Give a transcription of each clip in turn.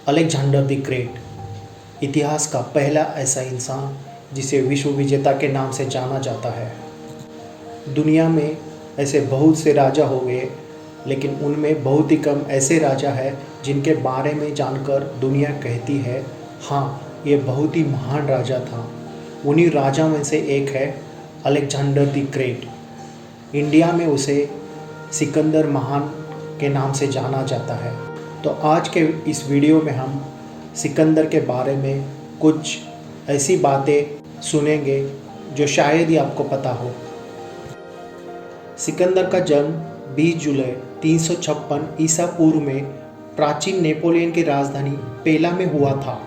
Alexander the great इतिहास का पहला ऐसा इंसान जिसे विश्व विजेता के नाम से जाना जाता है। दुनिया में ऐसे बहुत से राजा हो गए, लेकिन उनमें बहुत ही कम ऐसे राजा हैं जिनके बारे में जानकर दुनिया कहती है हाँ, ये बहुत ही महान राजा था। उन्हीं राजा में से एक है अलेक्जेंडर द ग्रेट। इंडिया में उसे सिकंदर महान के नाम से जाना जाता है। तो आज के इस वीडियो में हम सिकंदर के बारे में कुछ ऐसी बातें सुनेंगे जो शायद ही आपको पता हो। सिकंदर का जन्म 20 जुलाई 356 ईसा पूर्व में प्राचीन नेपोलियन की राजधानी पेला में हुआ था।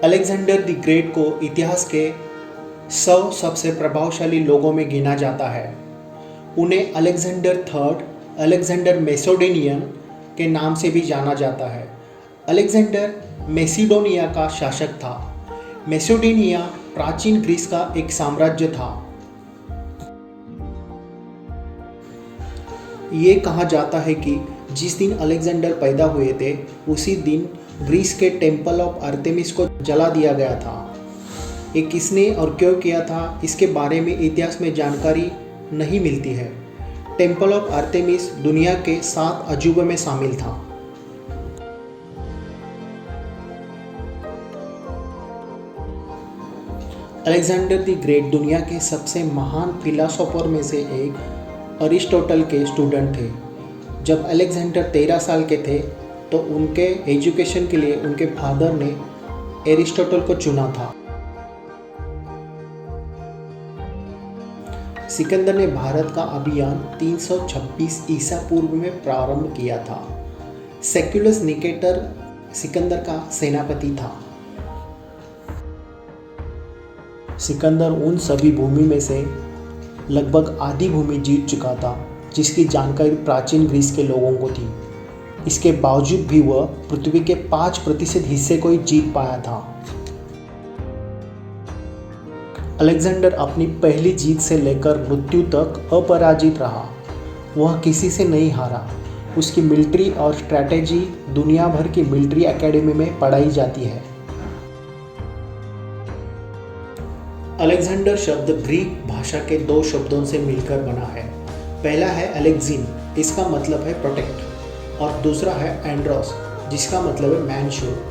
अलेक्जेंडर द ग्रेट को इतिहास के 100 सबसे प्रभावशाली लोगों में गिना जाता है। उन्हें अलेक्जेंडर थर्ड, अलेक्जेंडर मैसेडोनियन के नाम से भी जाना जाता है। अलेक्जेंडर मैसिडोनिया का शासक था। मैसेडोनिया प्राचीन ग्रीस का एक साम्राज्य था। ये कहा जाता है कि जिस दिन अलेक्जेंडर पैदा हुए थे उसी दिन ग्रीस के टेम्पल ऑफ आर्टेमिस को जला दिया गया था। ये किसने और क्यों किया था, इसके बारे में इतिहास में जानकारी नहीं मिलती है। टेम्पल ऑफ आर्टेमिस दुनिया के 7 अजूबे में शामिल था। अलेक्जेंडर द ग्रेट दुनिया के सबसे महान फिलोसोफर में से एक अरिस्टोटल के स्टूडेंट थे। जब अलेक्जेंडर 13 साल के थे तो उनके एजुकेशन के लिए उनके फादर ने एरिस्टोटल को चुना था। सिकंदर ने भारत का अभियान 326 ईसा पूर्व में प्रारंभ किया था। सेक्युलस निकेटर सिकंदर का सेनापति था। सिकंदर उन सभी भूमि में से लगभग आधी भूमि जीत चुका था जिसकी जानकारी प्राचीन ग्रीस के लोगों को थी। इसके बावजूद भी वह पृथ्वी के 5% हिस्से को ही जीत पाया था। अलेक्जेंडर अपनी पहली जीत से लेकर मृत्यु तक अपराजित रहा। वह किसी से नहीं हारा। उसकी मिलिट्री और स्ट्रैटेजी दुनिया भर की मिलिट्री एकेडमी में पढ़ाई जाती है। अलेक्जेंडर शब्द ग्रीक भाषा के 2 शब्दों से मिलकर बना है। पहला है एलेक्जिन, इसका मतलब है प्रोटेक्ट, और दूसरा है एंड्रोस, जिसका मतलब है मैन शोर।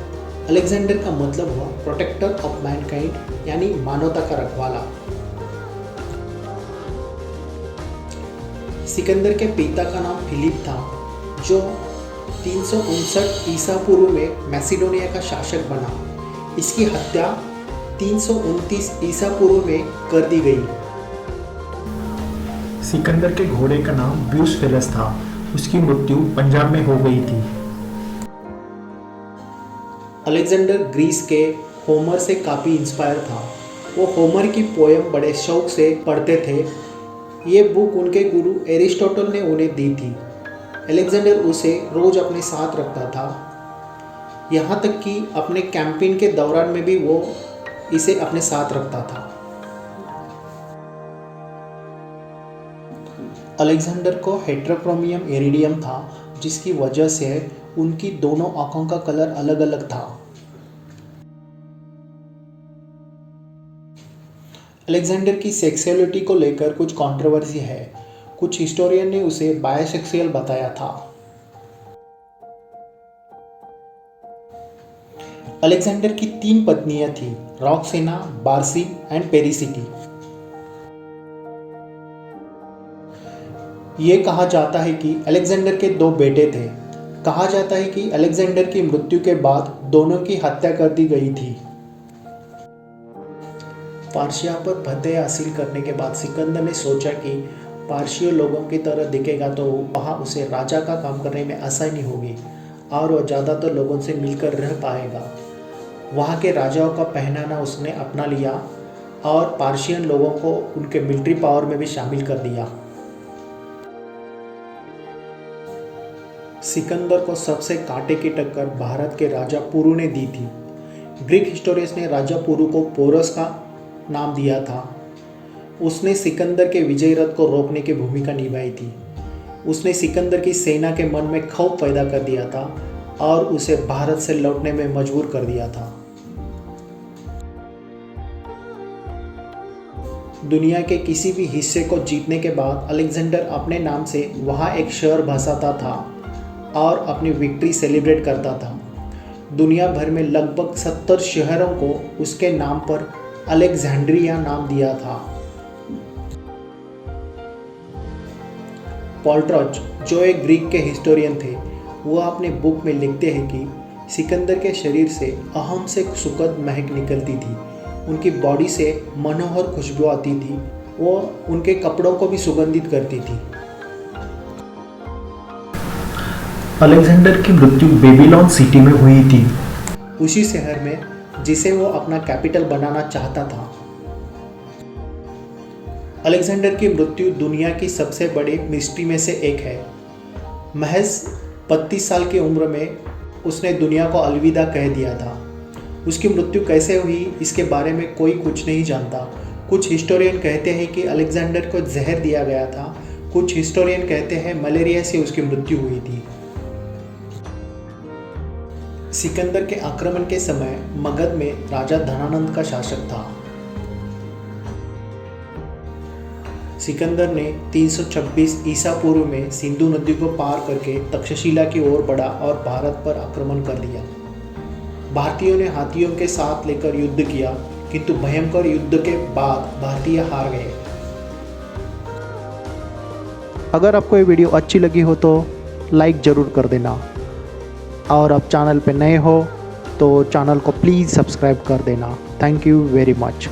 अलेक्जेंडर का मतलब हुआ प्रोटेक्टर ऑफ मैनकाइंड, यानी मानवता का रखवाला। सिकंदर के पिता का नाम फिलिप था, जो 359 ईसा पूर्व में मैसिडोनिया का शासक बना। इसकी हत्या 329 ईसा पूर्व में कर दी गई। सिकंदर के घोड़े का नाम ब्यूसफेलस था। उसकी मृत्यु पंजाब में हो गई थी। अलेक्जेंडर ग्रीस के होमर से काफ़ी इंस्पायर था। वो होमर की पोयम बड़े शौक से पढ़ते थे। ये बुक उनके गुरु एरिस्टोटल ने उन्हें दी थी। अलेक्जेंडर उसे रोज अपने साथ रखता था। यहाँ तक कि अपने कैंपेन के दौरान में भी वो इसे अपने साथ रखता था। अलेक्जेंडर को हेटेरोक्रोमियम इरिडियम था, जिसकी वजह से उनकी दोनों आंखों का कलर अलग अलग था। अलेक्जेंडर की सेक्सुअलिटी को लेकर कुछ कंट्रोवर्सी है। कुछ हिस्टोरियन ने उसे बायसेक्सुअल बताया था। अलेक्जेंडर की 3 पत्नियां थीं, रॉक्सेना, बार्सी एंड पेरिसिटी। ये कहा जाता है कि अलेक्जेंडर के 2 बेटे थे। कहा जाता है कि अलेक्जेंडर की मृत्यु के बाद दोनों की हत्या कर दी गई थी। पार्शिया पर फतेह हासिल करने के बाद सिकंदर ने सोचा कि पार्शियों लोगों की तरह दिखेगा तो वहाँ उसे राजा का काम करने में आसानी होगी और वह ज़्यादातर लोगों से मिलकर रह पाएगा। वहाँ के राजाओं का पहनाना उसने अपना लिया और पार्शियन लोगों को उनके मिलिट्री पावर में भी शामिल कर दिया। सिकंदर को सबसे कांटे की टक्कर भारत के राजा पुरु ने दी थी। ग्रीक हिस्टोरियंस ने राजा पुरु को पोरस का नाम दिया था। उसने सिकंदर के विजय रथ को रोकने की भूमिका निभाई थी। उसने सिकंदर की सेना के मन में खौफ पैदा कर दिया था और उसे भारत से लौटने में मजबूर कर दिया था। दुनिया के किसी भी हिस्से को जीतने के बाद अलेक्जेंडर अपने नाम से वहाँ एक शहर बसाता था और अपनी विक्ट्री सेलिब्रेट करता था। दुनिया भर में लगभग 70 शहरों को उसके नाम पर अलेक्जेंड्रिया नाम दिया था। पॉल्ट्रॉच, जो एक ग्रीक के हिस्टोरियन थे, वह अपने बुक में लिखते हैं कि सिकंदर के शरीर से अहम से सुखद महक निकलती थी, उनकी बॉडी से मनोहर खुशबू आती थी, वो उनके कपड़ों को भी सुगंधित करती थी। अलेक्जेंडर की मृत्यु बेबीलोन सिटी में हुई थी, उसी शहर में जिसे वो अपना कैपिटल बनाना चाहता था। अलेक्जेंडर की मृत्यु दुनिया की सबसे बड़ी मिस्ट्री में से एक है। महज 32 साल की उम्र में उसने दुनिया को अलविदा कह दिया था। उसकी मृत्यु कैसे हुई इसके बारे में कोई कुछ नहीं जानता। कुछ हिस्टोरियन कहते हैं कि अलेक्जेंडर को जहर दिया गया था, कुछ हिस्टोरियन कहते हैं मलेरिया से उसकी मृत्यु हुई थी। सिकंदर के आक्रमण के समय मगध में राजा धनानंद का शासक था। सिकंदर ने 326 ईसा पूर्व में सिंधु नदी को पार करके तक्षशिला की ओर बढ़ा और भारत पर आक्रमण कर दिया। भारतीयों ने हाथियों के साथ लेकर युद्ध किया, किंतु भयंकर युद्ध के बाद भारतीय हार गए। अगर आपको ये वीडियो अच्छी लगी हो तो लाइक ज़रूर कर देना, और आप चैनल पे नए हो तो चैनल को प्लीज़ सब्सक्राइब कर देना। Thank you very much.